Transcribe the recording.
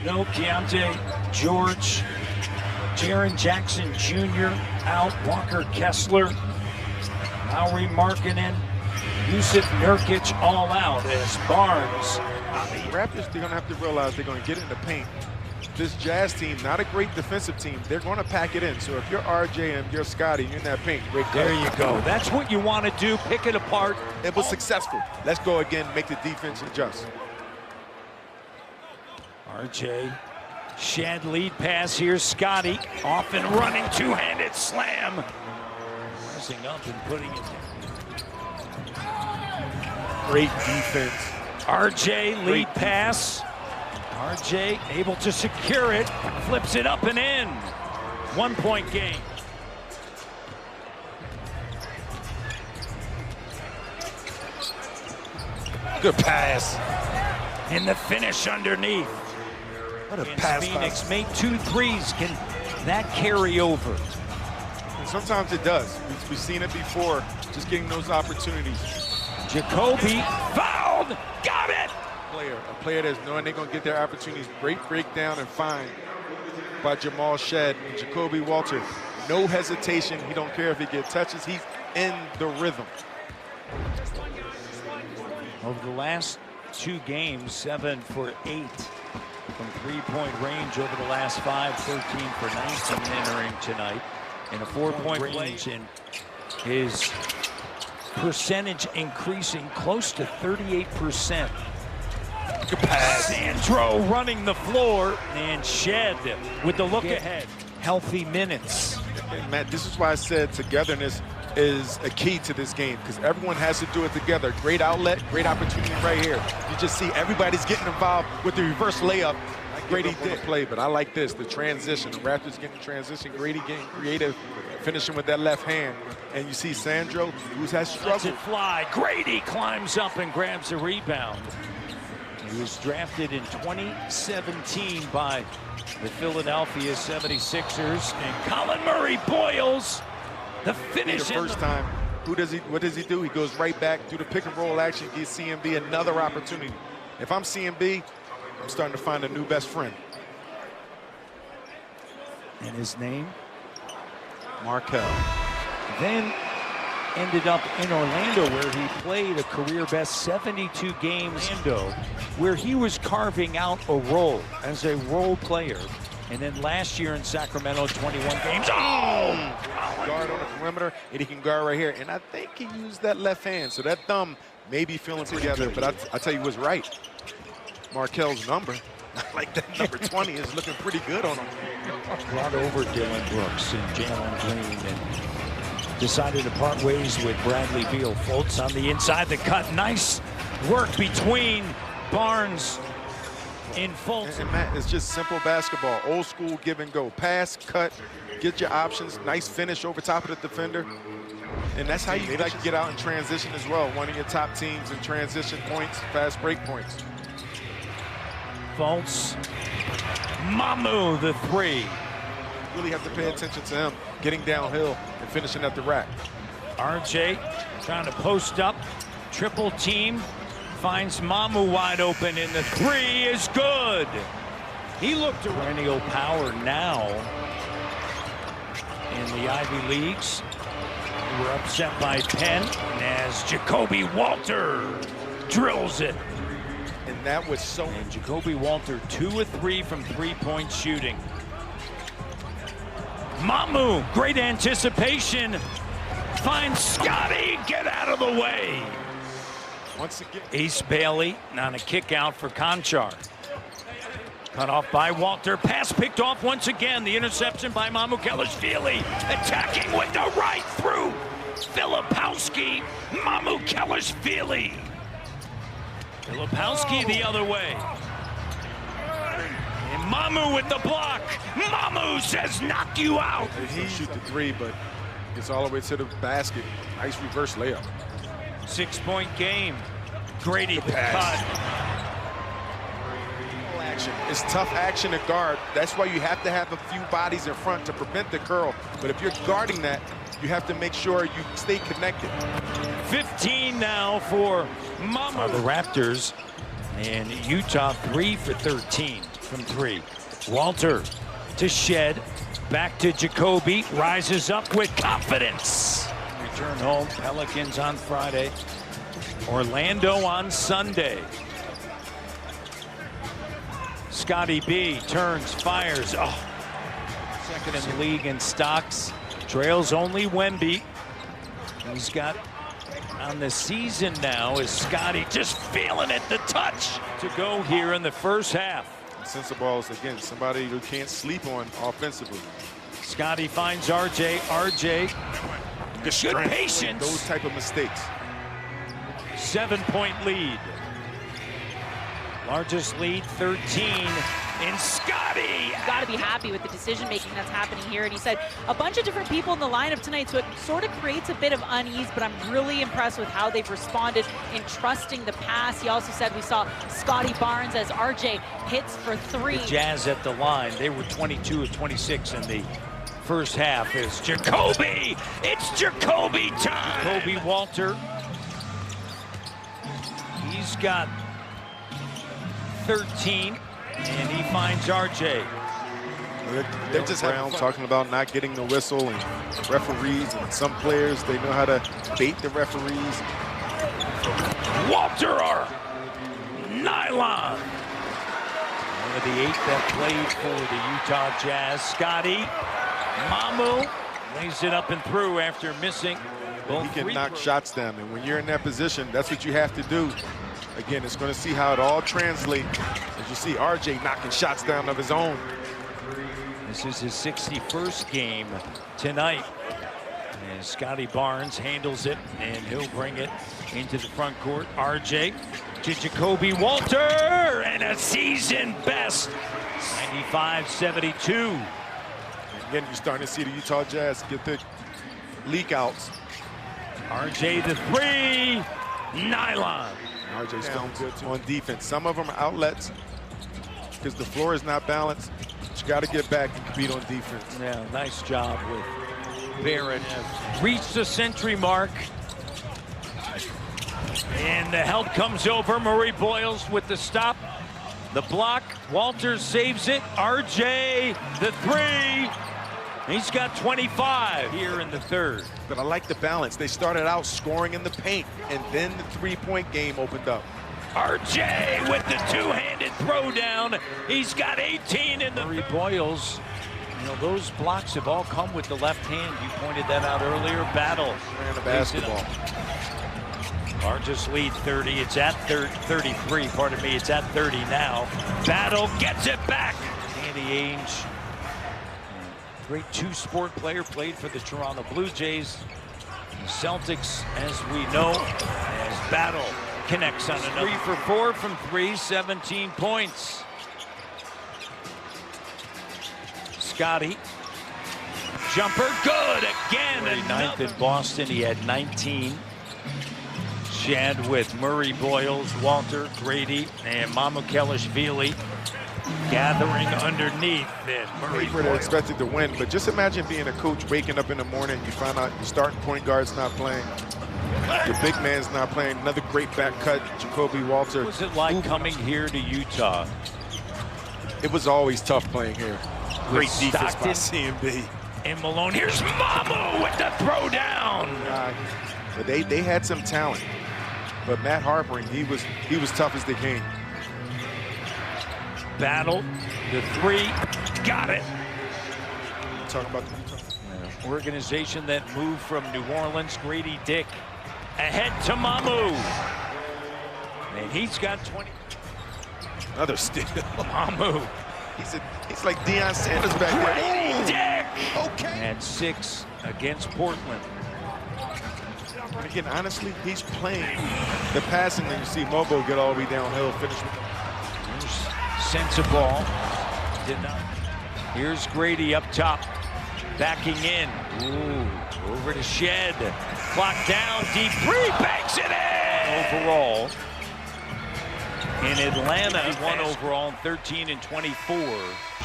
No Keontae George, Jaren Jackson Jr. out, Walker Kessler, Lauri Markkanen, Yusuf Nurkic all out as Barnes. The Raptors, they're going to have to realize they're going to get in the paint. This Jazz team, not a great defensive team, they're going to pack it in. So if you're RJ and you're Scotty, you're in that paint. Great. There you go. That's what you want to do, pick it apart. It was successful. Let's go again, make the defense adjust. RJ, Shed lead pass, here's Scotty, off and running, two-handed slam. Pressing up and putting it down. Great defense. RJ, lead pass. RJ able to secure it, flips it up and in. 1 point game. Good pass. And the finish underneath. What a pass. Phoenix made 2 threes. Can that carry over? And sometimes it does. We've seen it before, just getting those opportunities. Jacoby fouled, got it! A player that's knowing they're going to get their opportunities. Great breakdown and find by Jamal Shed and Jacoby Walter. No hesitation. He don't care if he gets touches. He's in the rhythm. Over the last 2 games, 7 for 8 from three-point range. Over the last 5, 13 for 19 entering tonight. In a 4-point range, and his percentage increasing close to 38%. Good pass. Sandro running the floor, and Shed with the look ahead. Healthy minutes. And Matt, this is why I said togetherness is a key to this game, because everyone has to do it together. Great outlet, great opportunity right here. You just see everybody's getting involved with the reverse layup. Grady did play, but I like this, the transition. The Raptors getting transition, Grady getting creative, finishing with that left hand. And you see Sandro, who's had struggled. Lets it fly. Grady climbs up and grabs a rebound. He was drafted in 2017 by the Philadelphia 76ers, and Colin Murray Boyles the finish. The first time, what does he do? He goes right back to the pick and roll action, gives CMB another opportunity. If I'm CMB, I'm starting to find a new best friend. And his name? Markel. Then ended up in Orlando, where he played a career-best 72 games, where he was carving out a role as a role player. And then last year in Sacramento, 21 games. Oh! Guard on the perimeter, and he can guard right here. And I think he used that left hand, so that thumb may be feeling together. But I tell you what's right. Markel's number, like that number 20, is looking pretty good on him. Brought over Dylan Brooks and Jalen Green, and decided to part ways with Bradley Beal. Fultz on the inside, the cut. Nice work between Barnes and Fultz. And Matt, it's just simple basketball. Old school give and go. Pass, cut, get your options. Nice finish over top of the defender. And that's how you like to get out in transition as well. One of your top teams in transition points, fast break points. Fultz. Mamu, the 3. Really have to pay attention to him getting downhill and finishing at the rack. RJ trying to post up, triple team, finds Mamu wide open, and the 3 is good. He looked perennial power now in the Ivy Leagues. We're upset by Penn as Jacoby Walter drills it. And that was so. And Jacoby Walter 2 of 3 from three-point shooting. Mamu, great anticipation. Finds Scotty, get out of the way. Once again, Ace Bailey on a kick out for Conchar. Cut off by Walter, pass picked off once again. The interception by Mamukelashvili, attacking with the right through Filipowski. Mamukelashvili. Filipowski the other way. And Mamu with the block. Mamu says, knock you out. He shoot the 3, but gets all the way to the basket. Nice reverse layup. 6-point game. Grady the cut. Action. It's tough action to guard. That's why you have to have a few bodies in front to prevent the curl. But if you're guarding that, you have to make sure you stay connected. 15 now for Mamu. The Raptors, and Utah 3 for 13. from 3. Walter to Shed. Back to Jacoby. Rises up with confidence. Return home. Pelicans on Friday. Orlando on Sunday. Scotty B turns, fires. Oh, second in the league in stocks. Trails only Wemby. He's got on the season now is Scotty just feeling it, the touch to go here in the first half. Sensible balls, again, somebody who can't sleep on offensively. Scotty finds RJ. RJ, good patience. Those type of mistakes. 7-point lead. Largest lead, 13 in Scotty. Got to be happy with the decision making that's happening here. And he said a bunch of different people in the lineup tonight, so it sort of creates a bit of unease, but I'm really impressed with how they've responded in trusting the pass. He also said we saw Scotty Barnes as RJ hits for 3. The Jazz at the line, they were 22 of 26 in the first half. Is Jacoby. It's Jacoby time. Jacoby Walter. He's got 13, and he finds RJ. They're just around talking about not getting the whistle, and referees, and some players, they know how to bait the referees. Walter Nylon. One of the 8 that played for the Utah Jazz. Scotty Mamu lays it up and through after missing. He can knock shots down, and when you're in that position, that's what you have to do. Again, it's going to see how it all translates. As you see RJ knocking shots down of his own. This is his 61st game tonight. And Scotty Barnes handles it, and he'll bring it into the front court. RJ to Jacoby Walter, and a season best, 95-72. Again, you're starting to see the Utah Jazz get the leak outs. RJ the 3, Nylon. RJ's down good on defense. Some of them are outlets because the floor is not balanced. But you got to get back and compete on defense. Yeah, nice job with Barrett. Reached the century mark. And the help comes over. Murray Boyles with the stop. The block. Walter saves it. RJ the 3. He's got 25 here in the third. But I like the balance. They started out scoring in the paint, and then the three-point game opened up. RJ with the two-handed throw down. He's got 18 in the Murray Boyles. You know, those blocks have all come with the left hand. You pointed that out earlier. Battle. Ran the basketball. Largest lead, 30. It's at 33. Pardon me. It's at 30 now. Battle gets it back. Danny Ainge. Great two-sport player, played for the Toronto Blue Jays. The Celtics, as we know, as Battle connects on another. 3 for 4 from 3, 17 points. Scotty. Jumper, good again. 9th in Boston, he had 19. Shad with Murray Boyles, Walter, Grady, and Mamukelishvili. Gathering underneath it. Murray Boyles expected to win, but just imagine being a coach, waking up in the morning, you find out your starting point guard's not playing, your big man's not playing. Another great back cut, Jacoby Walter. What was it like coming here to Utah? It was always tough playing here. Great defense by Stockton CMB. And Malone. Here's Mamu with the throw down. But they had some talent, but Matt Harper, he was tough as they came. Battle, the 3, got it. Talking about the organization that moved from New Orleans. Grady Dick ahead to Mamu. And he's got 20. Another steal. Mamu. He's like Deion Sanders back there. Grady Dick. Okay. And 6 against Portland. Again, honestly, he's playing the passing, and you see Mobo get all the way downhill, finish with. Sense of ball. Did not. Here's Grady up top. Backing in. Ooh, over to Shed. Clock down. Deep 3. Banks it in. Overall. In Atlanta, 1 overall, 13 and 24.